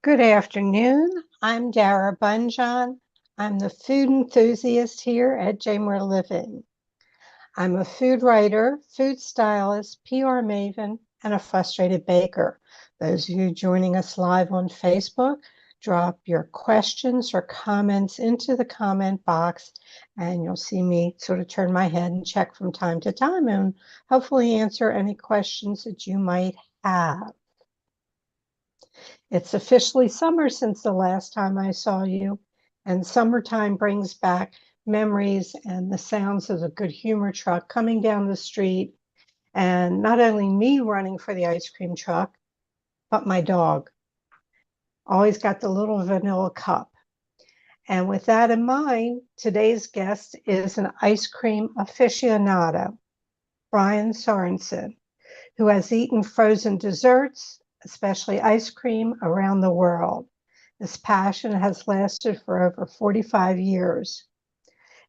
Good afternoon. I'm Dara Bunjon. I'm the food enthusiast here at Jamer Living. I'm a food writer, food stylist, PR maven, and a frustrated baker. Those of you joining us live on Facebook, drop your questions or comments into the comment box, and you'll see me sort of turn my head and check from time to time and hopefully answer any questions that you might have. It's officially summer since the last time I saw you, and summertime brings back memories and the sounds of the Good Humor truck coming down the street, and not only me running for the ice cream truck, but my dog. Always got the little vanilla cup. And with that in mind, today's guest is an ice cream aficionado, Bryan Soronson, who has eaten frozen desserts, especially ice cream, around the world. This passion has lasted for over 45 years.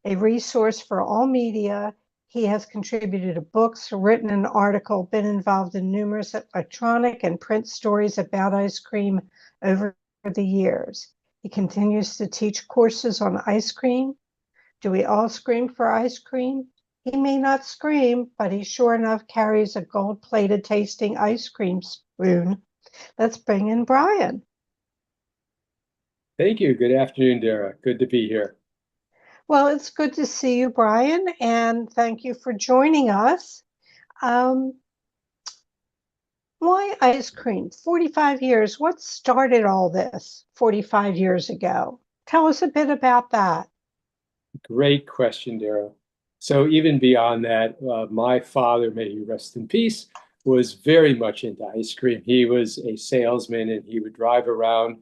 A resource for all media, he has contributed to books, written an article, been involved in numerous electronic and print stories about ice cream over the years. He continues to teach courses on ice cream. Do we all scream for ice cream? He may not scream, but he sure enough carries a gold-plated tasting ice cream spoon. Let's bring in Bryan. Thank you. Good afternoon, Dara. Good to be here. Well, it's good to see you, Bryan, and thank you for joining us. Why ice cream? 45 years. What started all this 45 years ago? Tell us a bit about that. Great question, Dara. So even beyond that, my father, may he rest in peace, was very much into ice cream. He was a salesman and he would drive around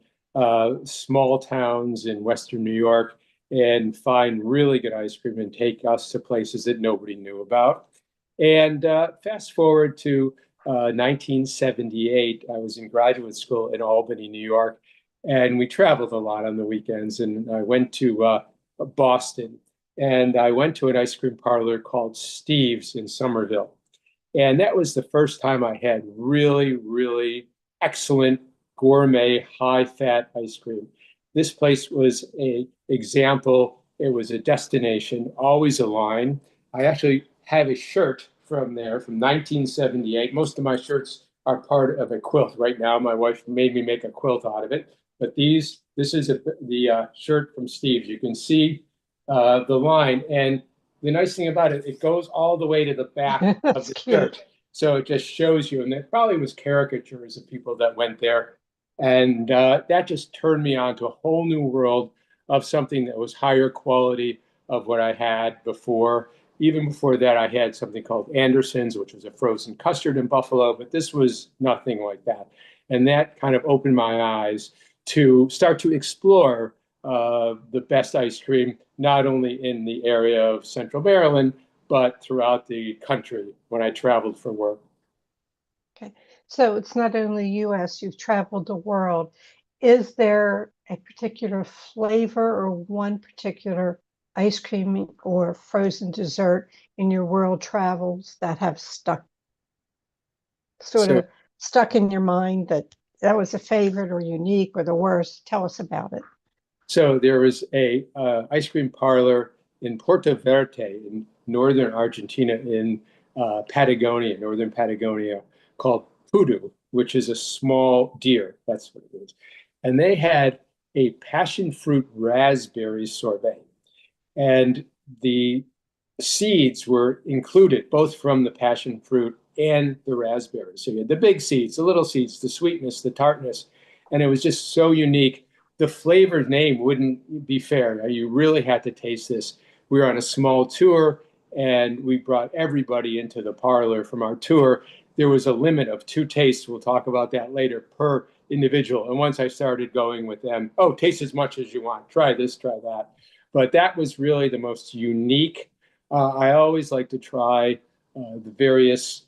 small towns in Western New York and find really good ice cream and take us to places that nobody knew about. And fast forward to 1978, I was in graduate school in Albany, New York, and we traveled a lot on the weekends. And I went to Boston, and I went to an ice cream parlor called Steve's in Somerville. And that was the first time I had really, really excellent gourmet, high-fat ice cream. This place was an example. It was a destination, always a line. I actually have a shirt from there from 1978. Most of my shirts are part of a quilt. Right now, my wife made me make a quilt out of it. But this is the shirt from Steve's. You can see the line. And the nice thing about it, it goes all the way to the back of That's the cute. shirt. So it just shows you. And it probably was caricatures of people that went there. And that just turned me on to a whole new world of something that was higher quality of what I had before. Even before that, I had something called Anderson's, which was a frozen custard in Buffalo, but this was nothing like that. And that kind of opened my eyes to start to explore the best ice cream, not only in the area of Central Maryland, but throughout the country when I traveled for work. Okay. So it's not only US, you've traveled the world. Is there a particular flavor or one particular ice cream or frozen dessert in your world travels that have sort So of stuck in your mind that was a favorite or unique or the worst? Tell us about it. So there was a ice cream parlor in Puerto Verde in northern Argentina, in Patagonia, northern Patagonia, called Pudu, which is a small deer. That's what it is. And they had a passion fruit raspberry sorbet. And the seeds were included both from the passion fruit and the raspberries. So you had the big seeds, the little seeds, the sweetness, the tartness. And it was just so unique. The flavor name wouldn't be fair. You really had to taste this. We were on a small tour and we brought everybody into the parlor from our tour. There was a limit of 2 tastes. We'll talk about that later per individual. And once I started going with them, oh, taste as much as you want. Try this, try that. But that was really the most unique. I always like to try the various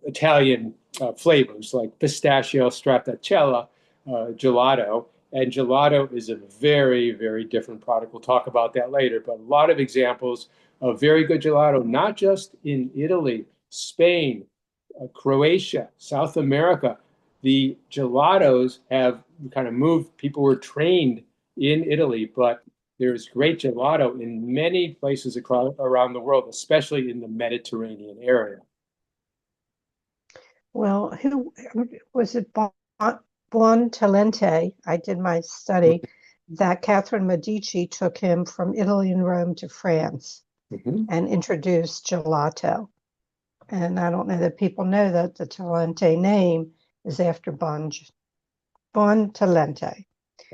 Italian flavors like pistachio, stracciatella, gelato. And gelato is a very, very different product. We'll talk about that later, but a lot of examples of very good gelato, not just in Italy, Spain, Croatia, South America. The gelatos have kind of moved. People were trained in Italy, but there's great gelato in many places around the world, especially in the Mediterranean area. Well, who was it? Buontalente. I did my study that Catherine Medici took him from Italy and Rome to France and introduced gelato. And I don't know that people know that the Talente name is after Buontalente.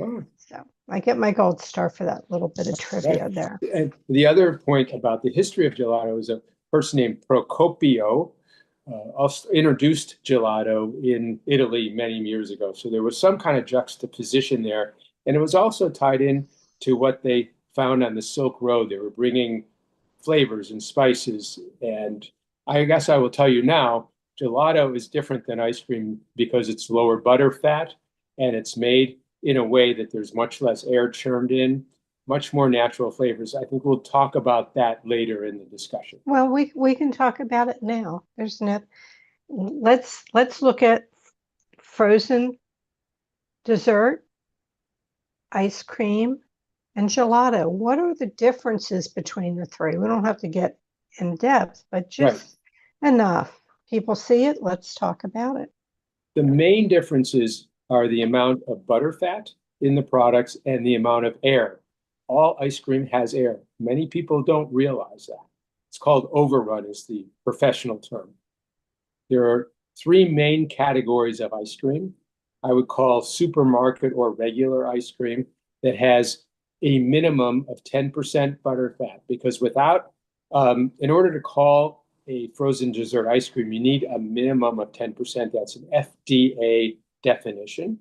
Oh. So I get my gold star for that little bit of trivia there. And the other point about the history of gelato is a person named Procopio also introduced gelato in Italy many years ago. So there was some kind of juxtaposition there. And it was also tied in to what they found on the Silk Road. They were bringing flavors and spices. And I guess I will tell you now, gelato is different than ice cream because it's lower butter fat and it's made in a way that there's much less air churned in, much more natural flavors. I think we'll talk about that later in the discussion. Well, we can talk about it now. There's no. Let's look at frozen dessert, ice cream, and gelato. What are the differences between the three? We don't have to get in depth, but just enough. People see it. Let's talk about it. The main differences are the amount of butter fat in the products and the amount of air. All ice cream has air. Many people don't realize that. It's called overrun is the professional term. There are three main categories of ice cream. I would call supermarket or regular ice cream that has a minimum of 10% butter fat, because in order to call a frozen dessert ice cream, you need a minimum of 10%. That's an FDA definition.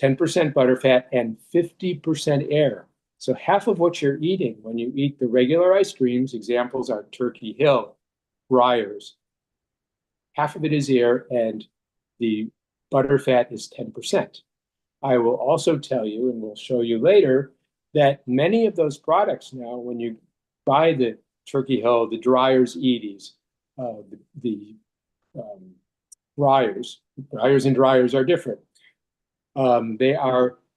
10% butterfat and 50% air. So half of what you're eating when you eat the regular ice creams, examples are Turkey Hill, Breyers, half of it is air and the butterfat is 10%. I will also tell you, and we'll show you later, that many of those products now, when you buy the Turkey Hill, the Dreyer's Edie's, the Breyers and Dreyers are different.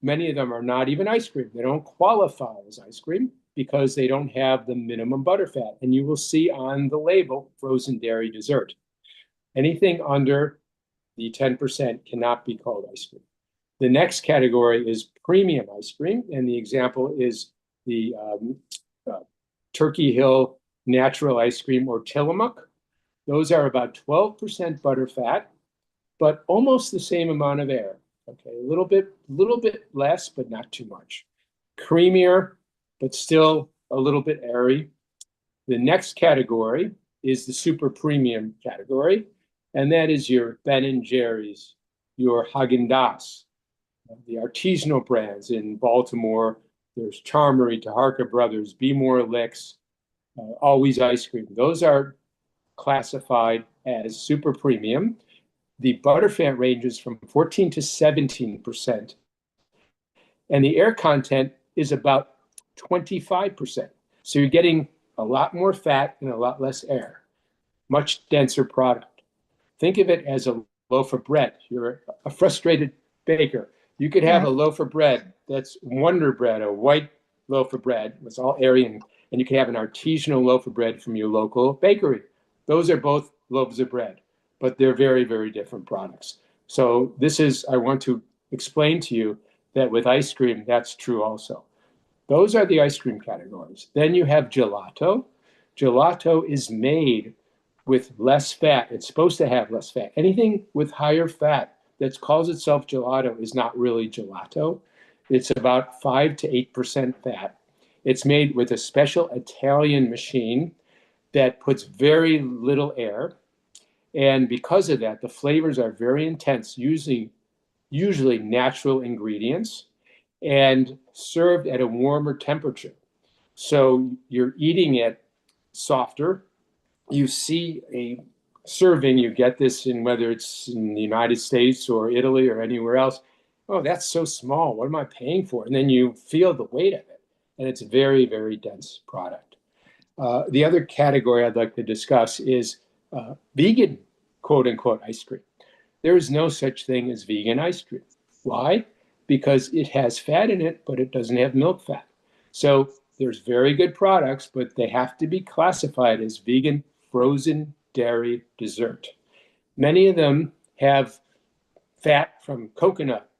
Many of them are not even ice cream. They don't qualify as ice cream because they don't have the minimum butterfat. And you will see on the label, frozen dairy dessert. Anything under the 10% cannot be called ice cream. The next category is premium ice cream. And the example is the Turkey Hill natural ice cream or Tillamook. Those are about 12% butterfat, but almost the same amount of air. Okay, a little bit less, but not too much. Creamier, but still a little bit airy. The next category is the super premium category, and that is your Ben & Jerry's, your Haagen-Dazs, the artisanal brands in Baltimore. There's Charmery, Taharka Brothers, Be More Licks, Always Ice Cream. Those are classified as super premium. The butterfat ranges from 14 to 17%, and the air content is about 25%. So you're getting a lot more fat and a lot less air, much denser product. Think of it as a loaf of bread. You're a frustrated baker. You could have a loaf of bread that's Wonder Bread, a white loaf of bread. It's all airy, and you can have an artisanal loaf of bread from your local bakery. Those are both loaves of bread, but they're very, very different products. So I want to explain to you that with ice cream, that's true also. Those are the ice cream categories. Then you have gelato. Gelato is made with less fat. It's supposed to have less fat. Anything with higher fat that calls itself gelato is not really gelato. It's about 5 to 8% fat. It's made with a special Italian machine that puts very little air. And because of that, the flavors are very intense, usually natural ingredients, and served at a warmer temperature. So you're eating it softer. You see a serving, you get this in whether it's in the United States or Italy or anywhere else. Oh, that's so small. What am I paying for? And then you feel the weight of it. And it's a very, very dense product. The other category I'd like to discuss is vegan, quote unquote, ice cream. There is no such thing as vegan ice cream. Why? because it has fat in it, but it doesn't have milk fat. So there's very good products, but they have to be classified as vegan frozen dairy dessert. Many of them have fat from coconut,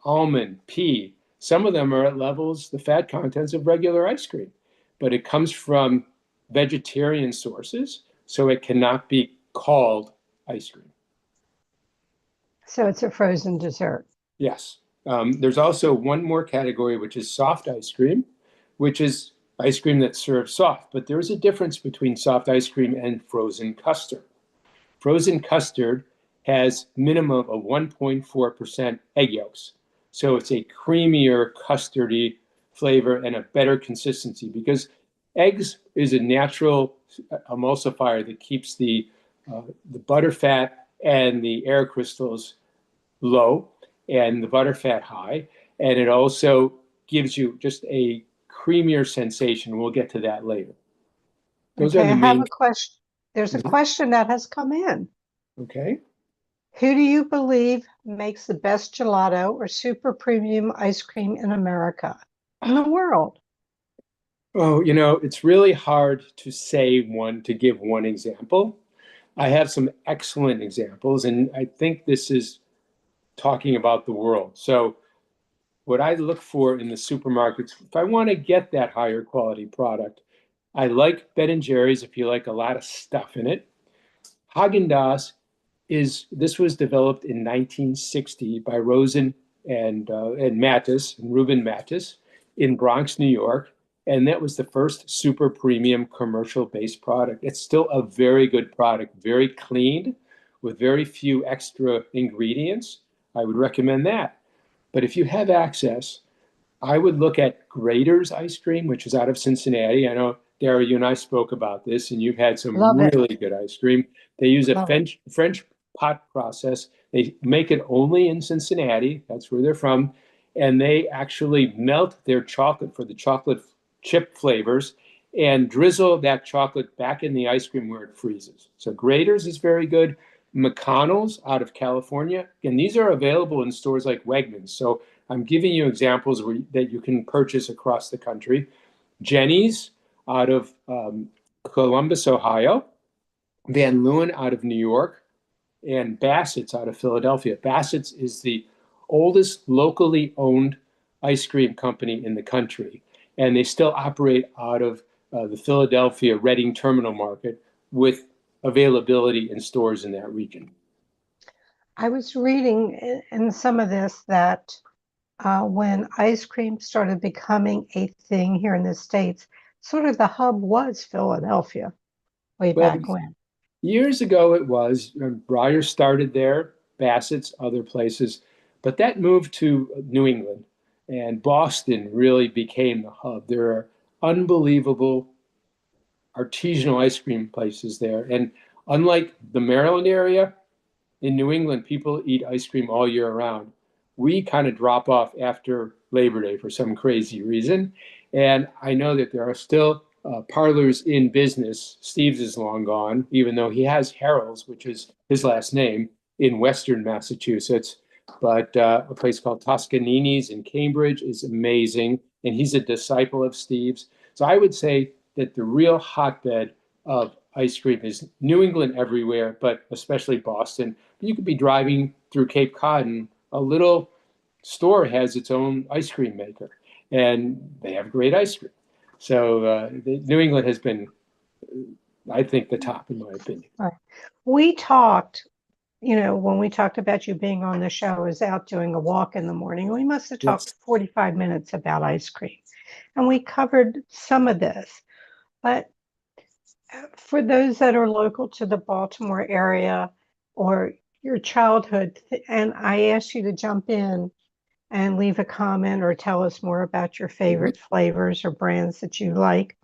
almond, pea. Some of them are at levels, the fat contents of regular ice cream, but it comes from vegetarian sources, so it cannot be called ice cream. So it's a frozen dessert. Yes. There's also one more category, which is soft ice cream, which is ice cream that's served soft. But there is a difference between soft ice cream and frozen custard. Frozen custard has minimum of 1.4% egg yolks. So it's a creamier, custardy flavor and a better consistency because eggs is a natural emulsifier that keeps the butter fat and the air crystals low and the butter fat high. And it also gives you just a creamier sensation. We'll get to that later. Those are Okay, the I have main. a question. There's a question that has come in. Okay. Who do you believe makes the best gelato or super premium ice cream in America, in the world? Oh, it's really hard to say one, to give one example. I have some excellent examples, and I think this is talking about the world. So, what I look for in the supermarkets, if I want to get that higher quality product, I like Ben and Jerry's if you like a lot of stuff in it. Haagen-Dazs this was developed in 1960 by Rosen and Mattis and Reuben Mattis in Bronx, New York, and that was the first super premium commercial based product. It's still a very good product, very clean, with very few extra ingredients. I would recommend that. But if you have access, I would look at Grater's ice cream, which is out of Cincinnati. I know, Dara, you and I spoke about this, and you've had some Love it. really good ice cream. They use a Love it. French pot process. They make it only in Cincinnati. That's where they're from. And they actually melt their chocolate for the chocolate chip flavors and drizzle that chocolate back in the ice cream where it freezes. So Grater's is very good. McConnell's out of California. And these are available in stores like Wegmans. So I'm giving you examples that you can purchase across the country. Jenny's out of Columbus, Ohio. Van Leeuwen out of New York. And Bassett's out of Philadelphia. Bassett's is the oldest locally owned ice cream company in the country. And they still operate out of the Philadelphia Reading Terminal Market with availability in stores in that region. I was reading in some of this that when ice cream started becoming a thing here in the States, sort of the hub was Philadelphia way Well, back when. years ago it was. Breyer started there, Bassett's, other places, but that moved to New England, and Boston really became the hub. There are unbelievable artisanal ice cream places there. And unlike the Maryland area, in New England, people eat ice cream all year round. We kind of drop off after Labor Day for some crazy reason. And I know that there are still parlors in business. Steve's is long gone, even though he has Harold's, which is his last name, in Western Massachusetts. But a place called Toscanini's in Cambridge is amazing. And he's a disciple of Steve's. So I would say that the real hotbed of ice cream is New England everywhere, but especially Boston. You could be driving through Cape Cod and a little store has its own ice cream maker, and they have great ice cream. So New England has been, I think, the top in my opinion. Right. We talked, when we talked about you being on the show, I was out doing a walk in the morning. We must have talked Yes. 45 minutes about ice cream, and we covered some of this. But for those that are local to the Baltimore area or your childhood, and I asked you to jump in and leave a comment or tell us more about your favorite flavors or brands that you like.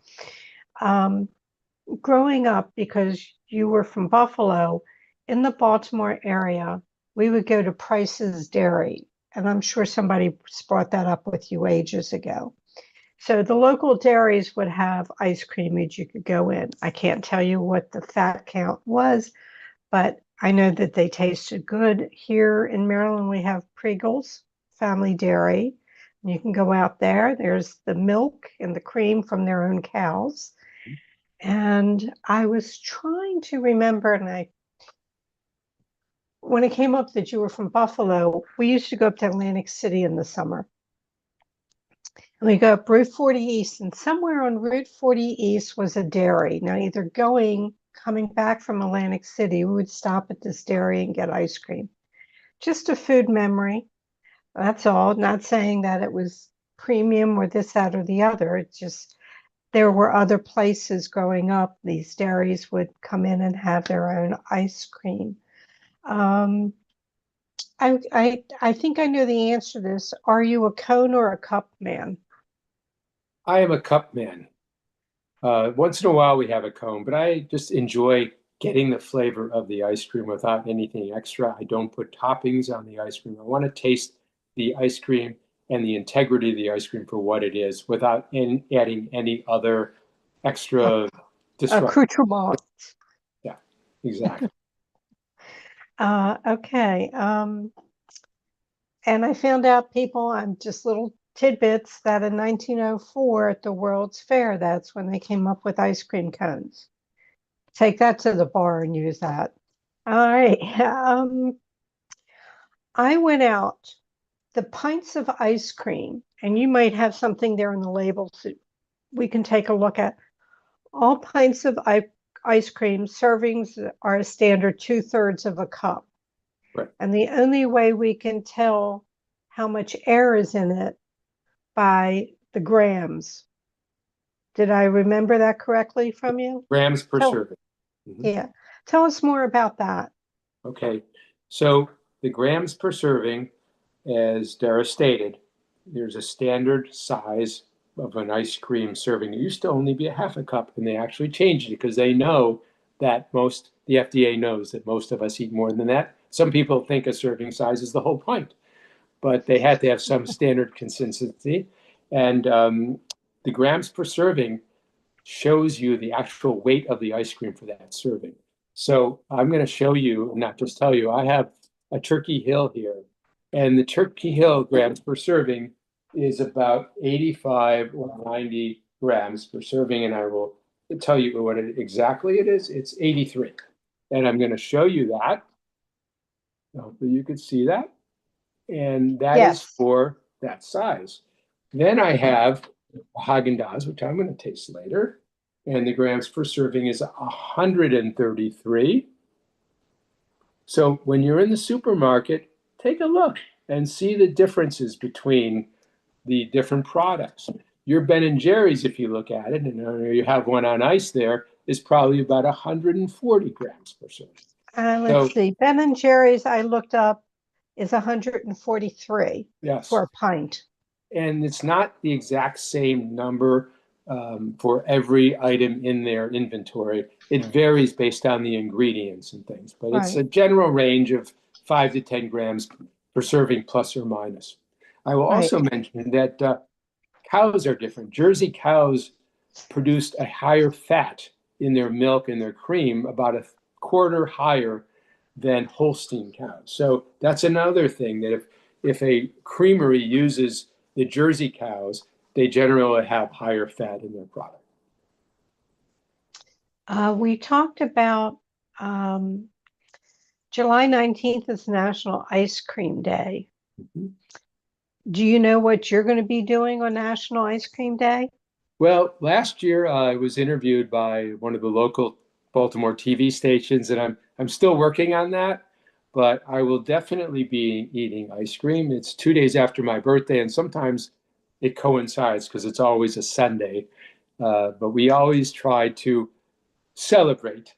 Growing up, because you were from Buffalo, in the Baltimore area, we would go to Price's Dairy. And I'm sure somebody brought that up with you ages ago. So the local dairies would have ice cream that you could go in. I can't tell you what the fat count was, but I know that they tasted good. Here in Maryland, we have Pringles. family dairy. You can go out there. There's the milk and the cream from their own cows. And I was trying to remember, and when it came up that you were from Buffalo, we used to go up to Atlantic City in the summer. And we go up Route 40 East, and somewhere on Route 40 East was a dairy. Now, either coming back from Atlantic City, we would stop at this dairy and get ice cream. Just a food memory. That's all. Not saying that it was premium or this, that, or the other. It's just there were other places growing up. These dairies would come in and have their own ice cream. I think I know the answer to this. Are you a cone or a cup man? I am a cup man. Once in a while we have a cone, but I just enjoy getting the flavor of the ice cream without anything extra. I don't put toppings on the ice cream. I want to taste the ice cream and the integrity of the ice cream for what it is without adding any other extra disruption. Accoutrement. Yeah, exactly. Okay. And I found out just little tidbits that in 1904 at the World's Fair, that's when they came up with ice cream cones. Take that to the bar and use that. All right. I went out, the pints of ice cream, and you might have something there in the label so we can take a look at. All pints of ice cream servings are a standard 2/3 of a cup. Right. And the only way we can tell how much air is in it by the grams. Did I remember that correctly from you? Grams per serving. Yeah. Tell us more about that. Okay. So the grams per serving, as Dara stated, there's a standard size of an ice cream serving. It used to only be a half a cup, and they actually changed it because they know that the FDA knows that most of us eat more than that. Some people think a serving size is the whole pint, but they had to have some standard consistency. And the grams per serving shows you the actual weight of the ice cream for that serving. So I'm going to show you, not just tell you, I have a Turkey Hill here, and the Turkey Hill grams per serving is about 85 or 90 grams per serving, and I will tell you what exactly it is. It's 83, and I'm going to show you that. Hopefully you could see that, and that is for that size. Then I have Haagen-Dazs, which I'm going to taste later, and the grams per serving is 133. So when you're in the supermarket, take a look and see the differences between the different products. Your Ben & Jerry's, if you look at it, and you have one on ice there, is probably about 140 grams per serving. Let's see. Ben & Jerry's, I looked up, is 143 for a pint. And it's not the exact same number for every item in their inventory. It varies based on the ingredients and things, but it's a general range of 5 to 10 grams per serving, plus or minus. I will also mention that cows are different. Jersey cows produced a higher fat in their milk and their cream, about a quarter higher than Holstein cows. So that's another thing, that if a creamery uses the Jersey cows, they generally have higher fat in their product. We talked about July 19th is National Ice Cream Day. Do you know what you're going to be doing on National Ice Cream Day? Well, last year I was interviewed by one of the local Baltimore TV stations, and I'm still working on that, but I will definitely be eating ice cream. It's 2 days after my birthday, and sometimes it coincides because it's always a Sunday. But we always try to celebrate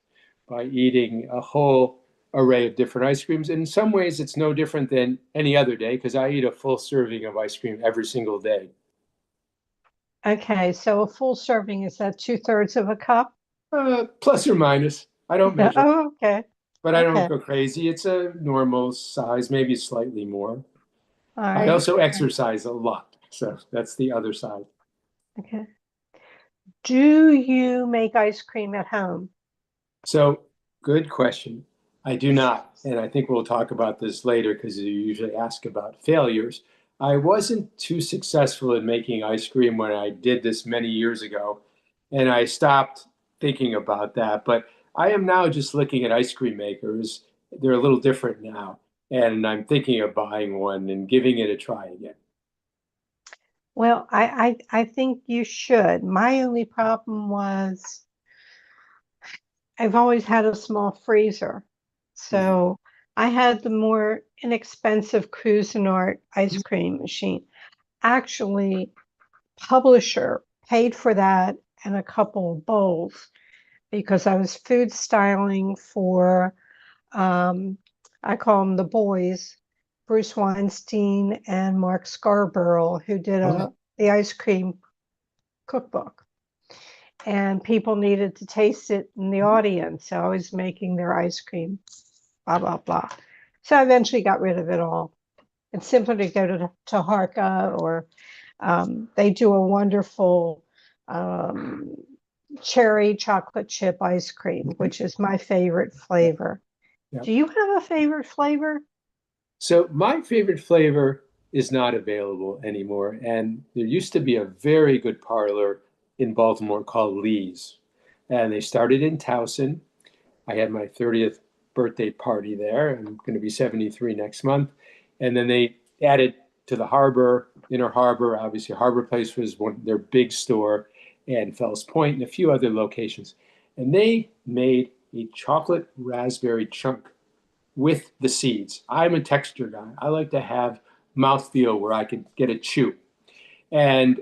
by eating a whole array of different ice creams. In some ways, it's no different than any other day because I eat a full serving of ice cream every single day. Okay, so a full serving, is that 2/3 of a cup? Plus or minus. I don't measure. Oh, okay. But I don't go crazy. It's a normal size, maybe slightly more. I also exercise a lot, so that's the other side. Okay. Do you make ice cream at home? So, good question. I do not, and I think we'll talk about this later because you usually ask about failures. I wasn't too successful in making ice cream when I did this many years ago, and I stopped thinking about that. But I am now just looking at ice cream makers. They're a little different now, and I'm thinking of buying one and giving it a try again. Well, I think you should. My only problem was I've always had a small freezer. Mhm. So I had the more inexpensive Cuisinart ice cream machine. Actually, publisher paid for that and a couple of bowls because I was food styling for um, I call them the boys, Bruce Weinstein and Mark Scarborough, who did Oh, the ice cream cookbook. And people needed to taste it in the audience. So I was making their ice cream, blah, blah, blah. So I eventually got rid of it all. It's simpler to go to Harka, or they do a wonderful um, cherry chocolate chip ice cream, which is my favorite flavor. yeah. Do you have a favorite flavor? So my favorite flavor is not available anymore. And there used to be a very good parlor in Baltimore called Lee's. And they started in Towson. I had my 30th birthday party there. I'm going to be 73 next month. And then they added to the harbor, Inner Harbor. Obviously, Harbor Place was their big store, and Fells Point and a few other locations. And they made a chocolate raspberry chunk with the seeds. I'm a texture guy. I like to have mouthfeel where I could get a chew. And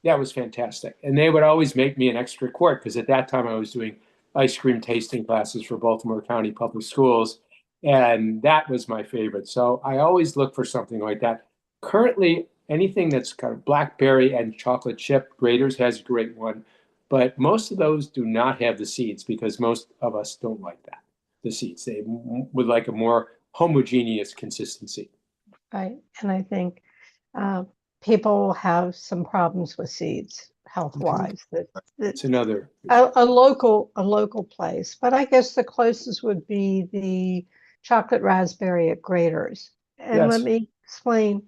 that was fantastic. And they would always make me an extra quart because at that time I was doing ice cream tasting classes for Baltimore County Public Schools. And that was my favorite. So I always look for something like that. Currently, anything that's kind of blackberry and chocolate chip, Grater's has a great one. But most of those do not have the seeds because most of us don't like that, the seeds. They would like a more homogeneous consistency. Right. And I think uh, people have some problems with seeds health wise. That It's another issue. a local place, but I guess the closest would be the chocolate raspberry at Grater's. And let Yes. me explain.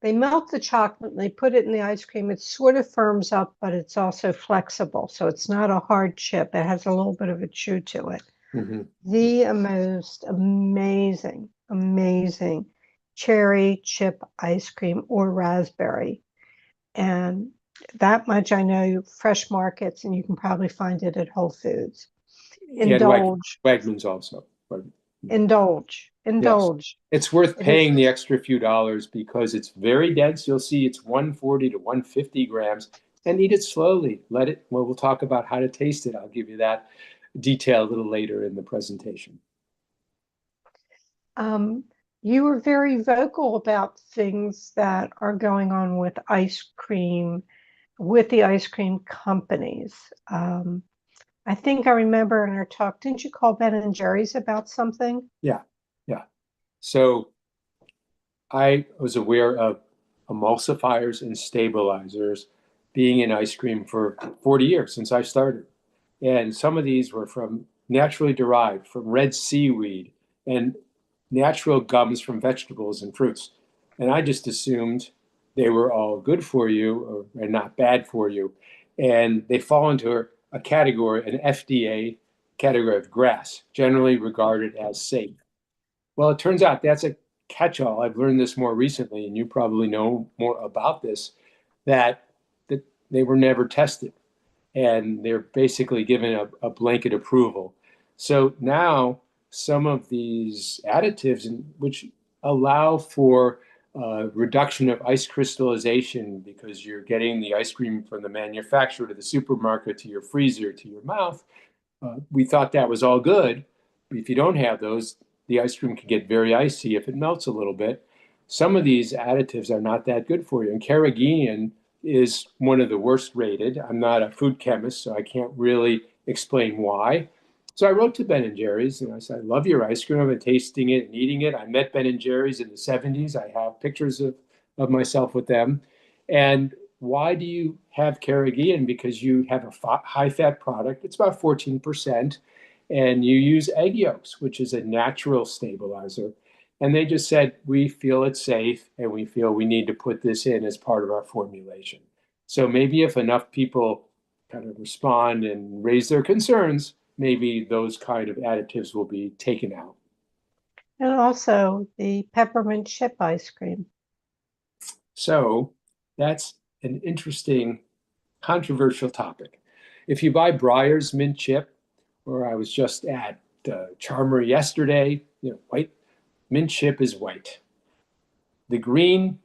They melt the chocolate and they put it in the ice cream. It sort of firms up, but it's also flexible. So it's not a hard chip. It has a little bit of a chew to it. Mhm. The most amazing, amazing cherry chip ice cream or raspberry. And that much I know fresh markets, and you can probably find it at Whole Foods. And Indulge, Wegmans also. But indulge, yes, indulge. it's worth It is paying the extra few dollars because it's very dense. You'll see it's 140 to 150 grams and eat it slowly. Well, we'll talk about how to taste it. I'll give you that detail a little later in the presentation. Um, you were very vocal about things that are going on with ice cream, with the ice cream companies. I think I remember in our talk, didn't you call Ben and Jerry's about something? Yeah, yeah. So I was aware of emulsifiers and stabilizers being in ice cream for 40 years since I started. And some of these were from naturally derived from red seaweed and natural gums from vegetables and fruits. And I just assumed they were all good for you and not bad for you. And they fall into a category, an FDA category of grass, generally regarded as safe. Well, it turns out that's a catch-all. I've learned this more recently, and you probably know more about this, that, that they were never tested and they're basically given a blanket approval. So now some of these additives, which allow for reduction of ice crystallization because you're getting the ice cream from the manufacturer to the supermarket to your freezer to your mouth, we thought that was all good. But if you don't have those, the ice cream can get very icy if it melts a little bit. Some of these additives are not that good for you. And carrageenan is one of the worst rated. I'm not a food chemist, so I can't really explain why. So I wrote to Ben and Jerry's and I said, I love your ice cream. I've been tasting it and eating it. I met Ben and Jerry's in the 70s. I have pictures of myself with them. And why do you have carrageenan? Because you have a high fat product. It's about 14%. And you use egg yolks, which is a natural stabilizer. And they just said, we feel it's safe and we feel we need to put this in as part of our formulation. So maybe if enough people kind of respond and raise their concerns, maybe those kind of additives will be taken out. And also the peppermint chip ice cream. So that's an interesting, controversial topic. If you buy Breyer's mint chip, or I was just at Charmer yesterday, white mint chip is white. The green,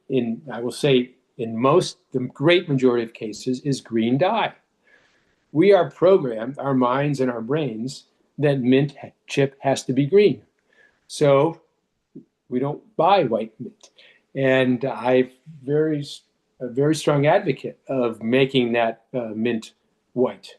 I will say, the great majority of cases, is green dye. We are programmed, our minds and our brains, that mint chip has to be green. So we don't buy white mint. And I'm a very strong advocate of making that mint white.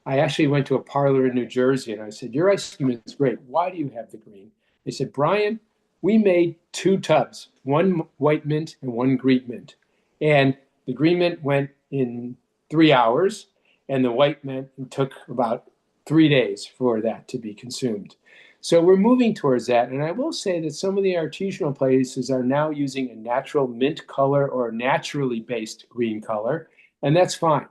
I actually went to a parlor in New Jersey and I said, your ice cream is great. Why do you have the green? They said, Bryan, we made 2 tubs, one white mint and one green mint. And the green mint went in 3 hours and the white mint took about 3 days for that to be consumed. So we're moving towards that. And I will say that some of the artisanal places are now using a natural mint color or naturally based green color, and that's fine.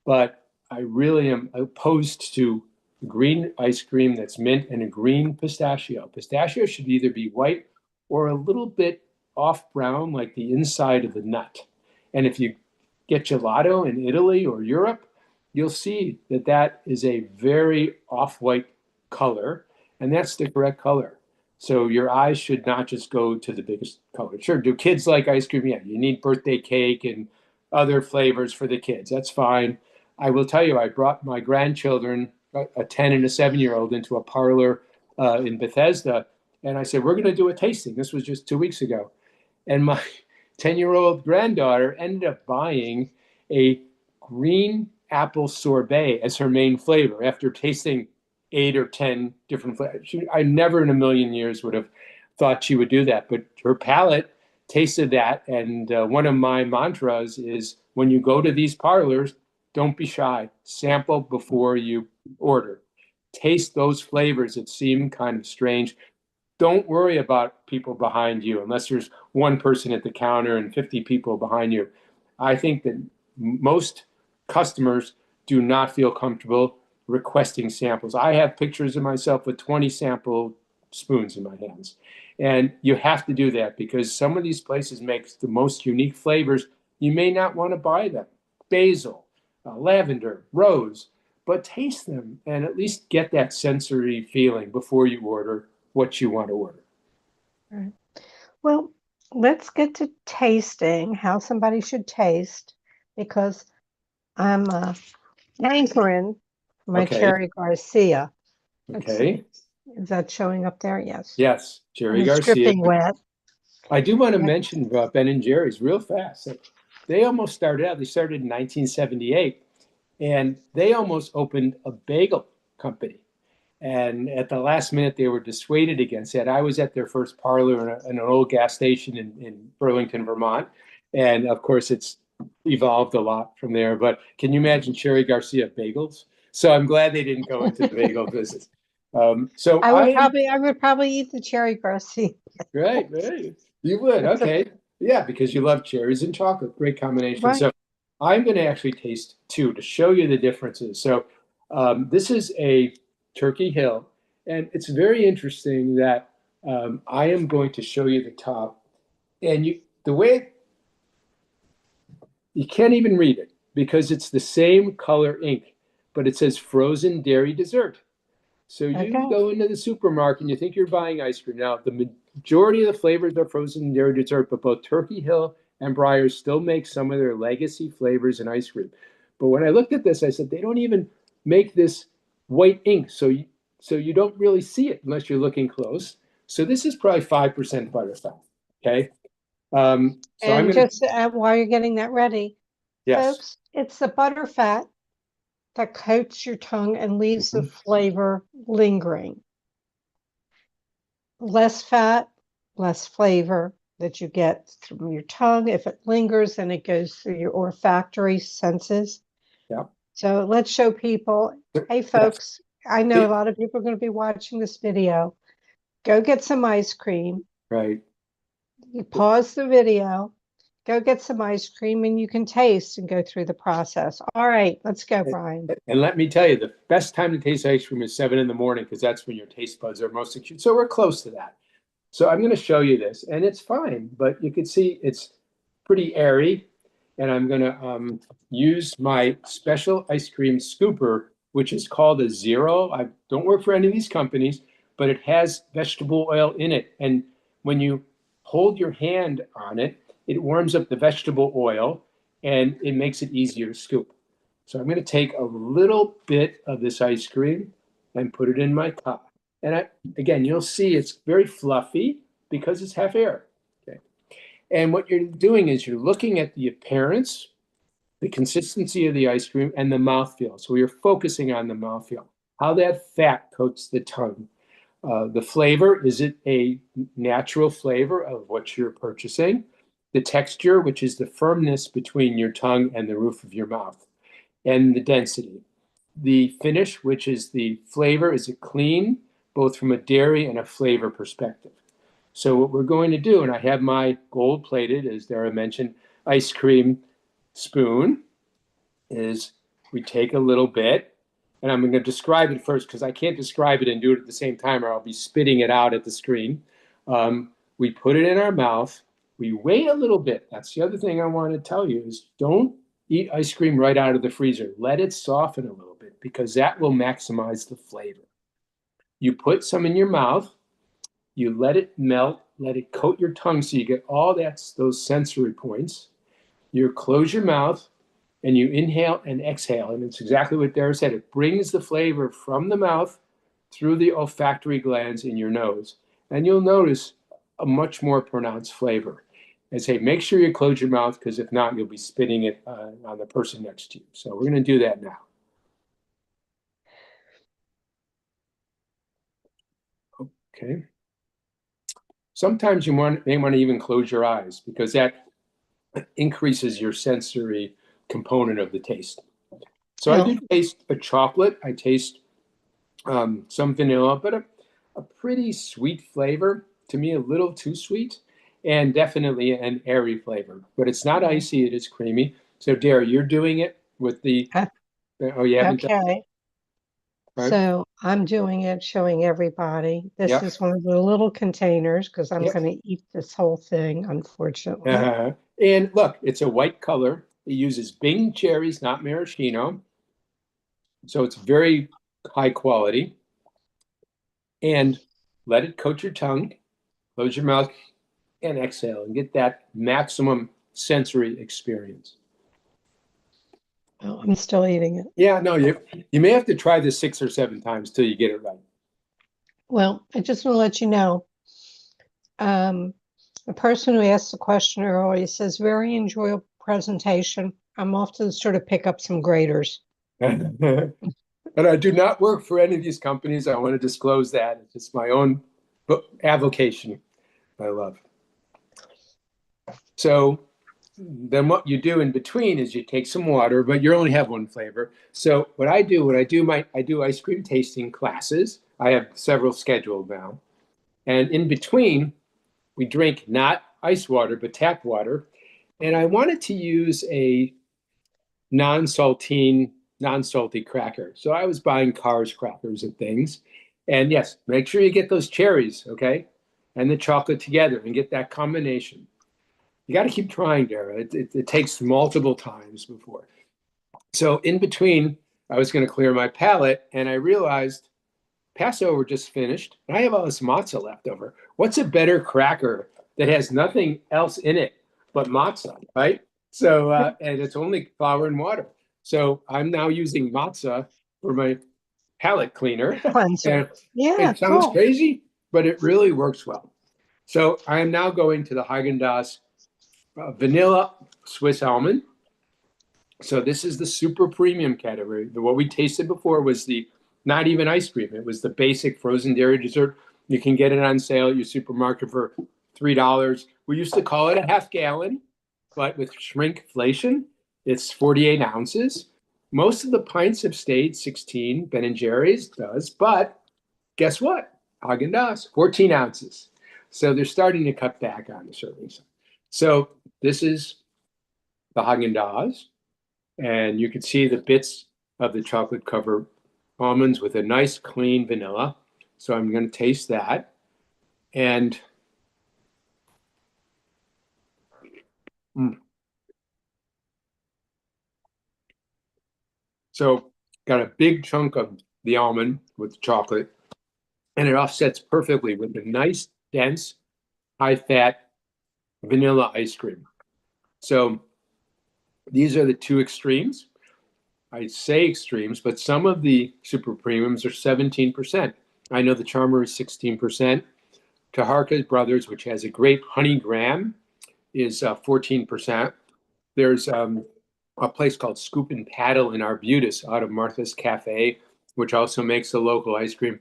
But I really am opposed to green ice cream that's mint and a green pistachio. Pistachio should either be white or a little bit off brown, like the inside of the nut. And if you get gelato in Italy or Europe, you'll see that that is a very off-white color, and that's the correct color. So your eyes should not just go to the biggest color. Sure, do kids like ice cream? Yeah, you need birthday cake and other flavors for the kids. That's fine. I will tell you, I brought my grandchildren, a 10 and a 7-year-old, into a parlor in Bethesda, and I said, we're going to do a tasting. This was just 2 weeks ago. And my 10-year-old granddaughter ended up buying a green apple sorbet as her main flavor after tasting 8 or 10 different flavors. I never in a million years would have thought she would do that, but her palate tasted that. And one of my mantras is, when you go to these parlors, don't be shy. Sample before you order. Taste those flavors that seem kind of strange. Don't worry about people behind you unless there's one person at the counter and 50 people behind you. I think that most customers do not feel comfortable requesting samples. I have pictures of myself with 20 sample spoons in my hands. And you have to do that because some of these places make the most unique flavors. You may not want to buy them. Basil, lavender, rose, but taste them and at least get that sensory feeling before you order what you want to order. Right. Well, let's get to tasting, how somebody should taste, because I'm anchoring my Okay. Cherry Garcia. Let's see. Okay. Is that showing up there? Yes. Yes, Cherry And it's Garcia. dripping wet. I do want to Yeah. mention about Ben and Jerry's real fast. They almost started out, they started in 1978, and they almost opened a bagel company. And at the last minute, they were dissuaded against that. I was at their first parlor in an old gas station in Burlington, Vermont. And of course, it's evolved a lot from there. But can you imagine Cherry Garcia bagels? So I'm glad they didn't go into the bagel business. So I would probably eat the Cherry Garcia. right. You would, okay. Yeah, because you love cherries and chocolate. Great combination. Right. So I'm going to actually taste 2 to show you the differences. So this is a Turkey Hill, and it's very interesting that I am going to show you the top, and you can't even read it because it's the same color ink, but it says frozen dairy dessert. So you go into the supermarket and you think you're buying ice cream. Now, the majority of the flavors are frozen dairy dessert, but both Turkey Hill and Breyers still make some of their legacy flavors in ice cream. But when I looked at this, I said, they don't even make this white ink. So you don't really see it unless you're looking close. So this is probably 5% butterfat. Okay. So I'm And going to, just while you're getting that ready, yes. folks, it's the butter fat that coats your tongue and leaves the flavor lingering. Less fat, less flavor that you get from your tongue. If it lingers, then it goes through your olfactory senses. Yeah. So let's show people, hey folks, I know a lot of people are going to be watching this video. Go get some ice cream. Right. You pause the video, go get some ice cream, and you can taste and go through the process. All right, let's go, Bryan. And let me tell you, the best time to taste ice cream is 7 in the morning because that's when your taste buds are most acute. So we're close to that. So I'm going to show you this, and it's fine, but you can see it's pretty airy. And I'm going to use my special ice cream scooper, which is called a Zero. I don't work for any of these companies, but it has vegetable oil in it. And when you hold your hand on it, it warms up the vegetable oil and it makes it easier to scoop. So I'm going to take a little bit of this ice cream and put it in my cup. And again, you'll see it's very fluffy because it's half air. Okay. And what you're doing is you're looking at the appearance, the consistency of the ice cream, and the mouthfeel. So you're focusing on the mouthfeel, how that fat coats the tongue. The flavor, is it a natural flavor of what you're purchasing? The texture, which is the firmness between your tongue and the roof of your mouth, and the density. The finish, which is the flavor, is it clean, both from a dairy and a flavor perspective. So what we're going to do, and I have my gold-plated, as Dara mentioned, ice cream spoon, is we take a little bit, and I'm going to describe it first because I can't describe it and do it at the same time or I'll be spitting it out at the screen. We put it in our mouth. We wait a little bit. That's the other thing I want to tell you is don't eat ice cream right out of the freezer. Let it soften a little bit because that will maximize the flavor. You put some in your mouth. You let it melt, let it coat your tongue so you get all those sensory points. You close your mouth and you inhale and exhale. And it's exactly what Dara said. It brings the flavor from the mouth through the olfactory glands in your nose. And you'll notice a much more pronounced flavor. And say, make sure you close your mouth because if not, you'll be spitting it on the person next to you. So we're going to do that now. Okay. Sometimes you may want to even close your eyes because that increases your sensory component of the taste. So I do taste a chocolate. I taste some vanilla, but a pretty sweet flavor. To me, a little too sweet, and definitely an airy flavor. But it's not icy; it is creamy. So, Dara, you're doing it with the. Oh, you haven't done it? Okay. Right? So I'm doing it, showing everybody. This Yep. is one of the little containers because I'm Yep. going to eat this whole thing, unfortunately. And look, it's a white color. It uses Bing cherries, not maraschino. So it's very high quality. And let it coat your tongue, close your mouth, and exhale and get that maximum sensory experience. Oh, I'm still eating it. Yeah, no, you may have to try this 6 or 7 times till you get it right. Well, I just want to let you know, the person who asked the question earlier says, very enjoyable presentation. I'm off to sort of pick up some graders. And I do not work for any of these companies. I want to disclose that. It's my own avocation I love. So then what you do in between is you take some water, but you only have one flavor. So what I do I do ice cream tasting classes. I have several scheduled now. And in between, we drink not ice water, but tap water. And I wanted to use a non-salty cracker. So I was buying Cars crackers and things. And yes, make sure you get those cherries, okay? And the chocolate together and get that combination. You got to keep trying, Dara. It takes multiple times before. So in between, I was going to clear my palate and I realized Passover just finished and I have all this matzah left over. What's a better cracker that has nothing else in it but matzah, right? So, and it's only flour and water. So I'm now using matzah for my palate cleaner. Cleanser. And Yeah, it sounds cool. crazy, but it really works well. So I am now going to the Haagen-Dazs vanilla Swiss almond. So this is the super premium category. What we tasted before was the not even ice cream. It was the basic frozen dairy dessert. You can get it on sale at your supermarket for $3. We used to call it a half gallon, but with shrinkflation, it's 48 ounces. Most of the pints have stayed 16. Ben and Jerry's does, but guess what? Haagen-Dazs, 14 ounces. So they're starting to cut back on the servings. So this is the Haagen-Dazs, and you can see the bits of the chocolate covered almonds with a nice clean vanilla. So I'm going to taste that. And so got a big chunk of the almond with the chocolate, and it offsets perfectly with a nice, dense, high-fat vanilla ice cream. So these are the two extremes. I say extremes, but some of the super premiums are 17%. I know the Charmer is 16%. Taharka Brothers, which has a great honey graham, is 14%. There's a place called Scoop and Paddle in Arbutus out of Martha's Cafe, which also makes a local ice cream.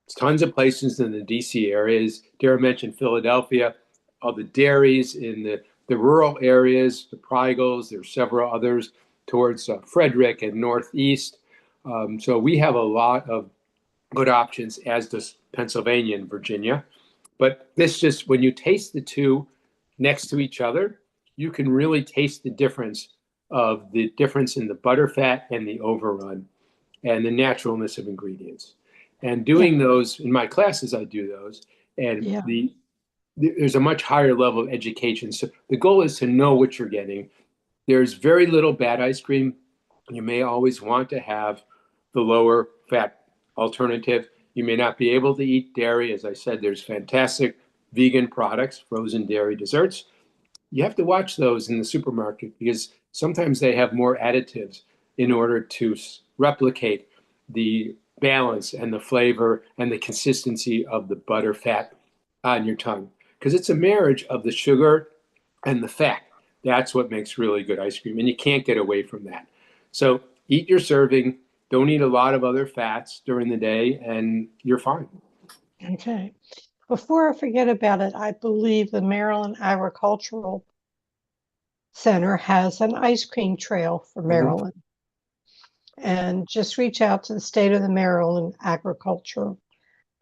There's tons of places in the DC areas. Dara mentioned Philadelphia, all the dairies in the rural areas, the Prigels, there's several others towards Frederick and Northeast. So we have a lot of good options, as does Pennsylvania and Virginia. But this just, when you taste the two next to each other, you can really taste the difference in the butterfat and the overrun and the naturalness of ingredients. And doing those in my classes, I do those, and there's a much higher level of education. So the goal is to know what you're getting. There's very little bad ice cream. You may always want to have the lower fat alternative. You may not be able to eat dairy. As I said, there's fantastic vegan products, frozen dairy desserts. You have to watch those in the supermarket because sometimes they have more additives in order to replicate the balance and the flavor and the consistency of the butter fat on your tongue. Because it's a marriage of the sugar and the fat. That's what makes really good ice cream. And you can't get away from that. So eat your serving. Don't eat a lot of other fats during the day, and you're fine. Okay. Before I forget about it, I believe the Maryland Agricultural Center has an ice cream trail for Maryland. And just reach out to the state of the Maryland Agriculture.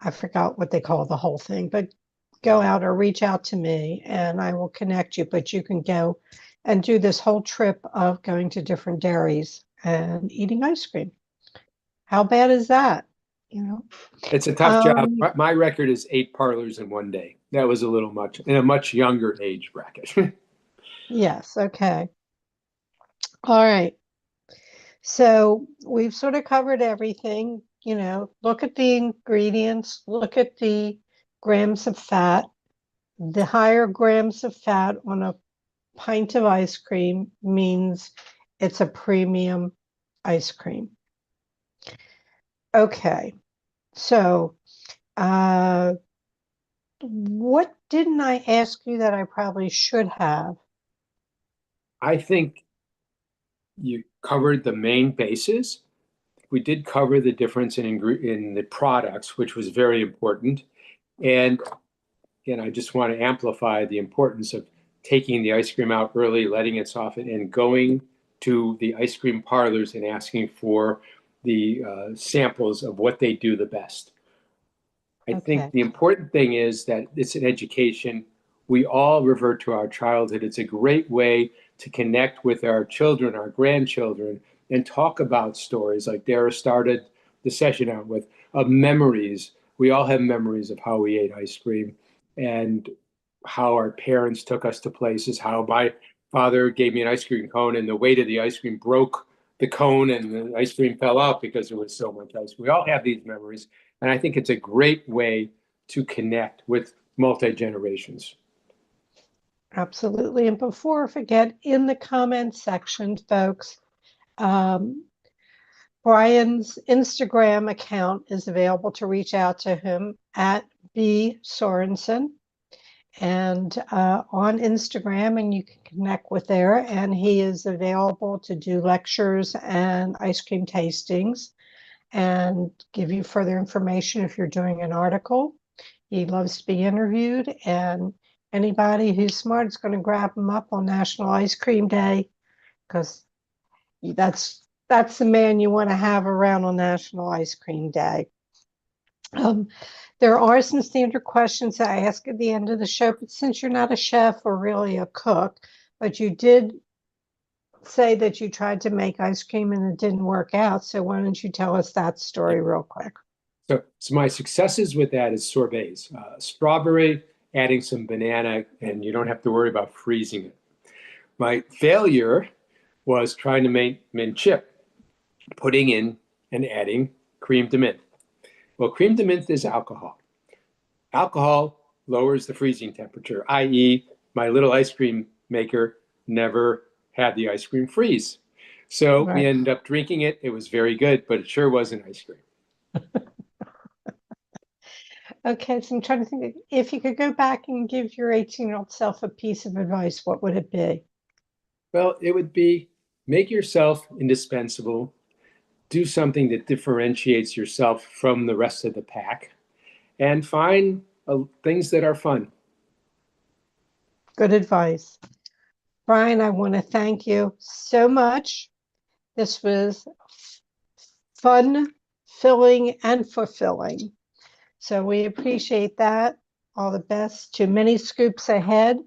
I forgot what they call the whole thing, but go out or reach out to me and I will connect you. But you can go and do this whole trip of going to different dairies and eating ice cream. How bad is that? You know, it's a tough job. My record is 8 parlors in one day. That was a little much in a much younger age bracket. Yes. Okay. All right. So we've sort of covered everything. You know, look at the ingredients, look at the grams of fat. The higher grams of fat on a pint of ice cream means it's a premium ice cream. Okay, so what didn't I ask you that I probably should have? I think you covered the main bases. We did cover the difference in the products, which was very important. And again, I just want to amplify the importance of taking the ice cream out early, letting it soften, and going to the ice cream parlors and asking for the samples of what they do the best. I think the important thing is that it's an education. We all revert to our childhood. It's a great way to connect with our children, our grandchildren, and talk about stories like Dara started the session out with, of memories. We all have memories of how we ate ice cream and how our parents took us to places, how my father gave me an ice cream cone and the weight of the ice cream broke the cone and the ice cream fell out because there was so much ice cream. We all have these memories. And I think it's a great way to connect with multi-generations. Absolutely. And before I forget, in the comments section, folks, Bryan's Instagram account is available to reach out to him at B Soronson and on Instagram, and you can connect with there. And he is available to do lectures and ice cream tastings and give you further information if you're doing an article. He loves to be interviewed, and anybody who's smart is going to grab him up on National Ice Cream Day because that's the man you want to have around on National Ice Cream Day. Um, there are some standard questions that I ask at the end of the show, but since you're not a chef or really a cook, but you did say that you tried to make ice cream and it didn't work out. So why don't you tell us that story real quick? So my successes with that is sorbets, strawberry, adding some banana, and you don't have to worry about freezing it. My failure was trying to make mint chip, putting in and adding cream de mint. Well, cream de mint is alcohol. Alcohol lowers the freezing temperature, i.e., my little ice cream maker never had the ice cream freeze. So we Right. ended up drinking it. It was very good, but it sure wasn't ice cream. Okay, so I'm trying to think if you could go back and give your 18-year-old self a piece of advice, what would it be? Well, it would be make yourself indispensable, do something that differentiates yourself from the rest of the pack, and find things that are fun. Good advice. Bryan, I want to thank you so much. This was fun, filling, and fulfilling. So we appreciate that. All the best to many scoops ahead.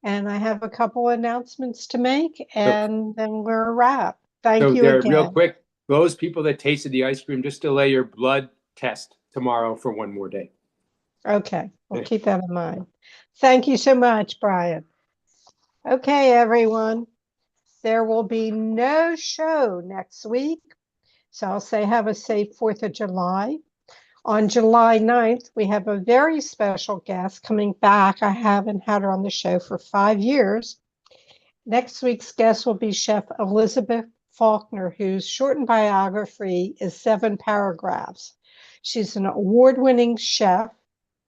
And I have a couple announcements to make, So, and then we're a wrap. Thank so you there, real again. quick, those people that tasted the ice cream, just delay your blood test tomorrow for one more day. Okay, we'll keep that in mind. Thank you so much, Bryan. Okay, everyone. There will be no show next week. So I'll say have a safe 4th of July. On July 9th, we have a very special guest coming back. I haven't had her on the show for 5 years. Next week's guest will be Chef Elizabeth Faulkner, whose shortened biography is 7 paragraphs. She's an award-winning chef,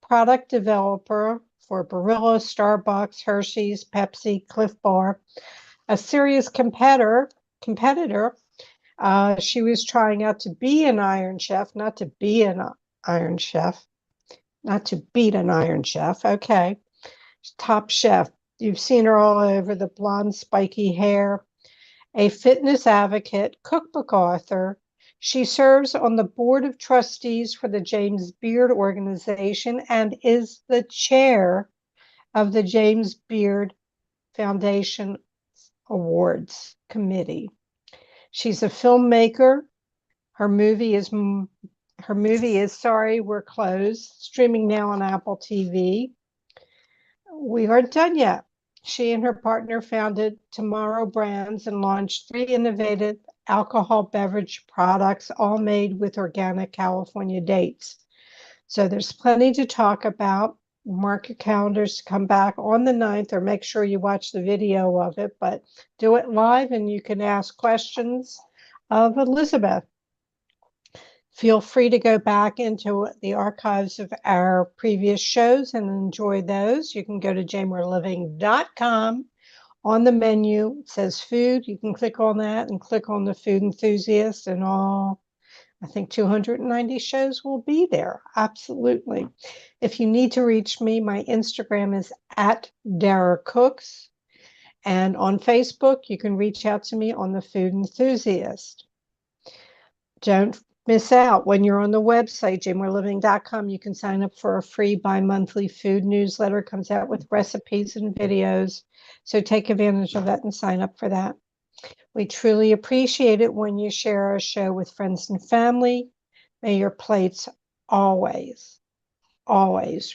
product developer for Barilla, Starbucks, Hershey's, Pepsi, Cliff Bar, a serious competitor. She was trying out to be an Iron Chef, not to be an Iron Chef, not to beat an Iron Chef. Okay. Top chef. You've seen her all over, the blonde, spiky hair, a fitness advocate, cookbook author. She serves on the board of trustees for the James Beard Organization and is the chair of the James Beard Foundation Awards Committee. She's a filmmaker. Her movie is Sorry We're Closed, streaming now on Apple TV. We aren't done yet. She and her partner founded Tomorrow Brands and launched 3 innovative alcohol beverage products, all made with organic California dates. So there's plenty to talk about. Mark your calendars to come back on the 9th, or make sure you watch the video of it, but do it live and you can ask questions of Elizabeth. Feel free to go back into the archives of our previous shows and enjoy those. You can go to jamerliving.com. On the menu, it says food. You can click on that and click on the Food Enthusiast, and all, I think 290 shows will be there. Absolutely. If you need to reach me, my Instagram is at Dara Cooks. And on Facebook, you can reach out to me on the Food Enthusiast. Don't miss out. When you're on the website, jamerliving.com, you can sign up for a free bi-monthly food newsletter. It comes out with recipes and videos. So take advantage of that and sign up for that. We truly appreciate it when you share our show with friends and family. May your plates always, always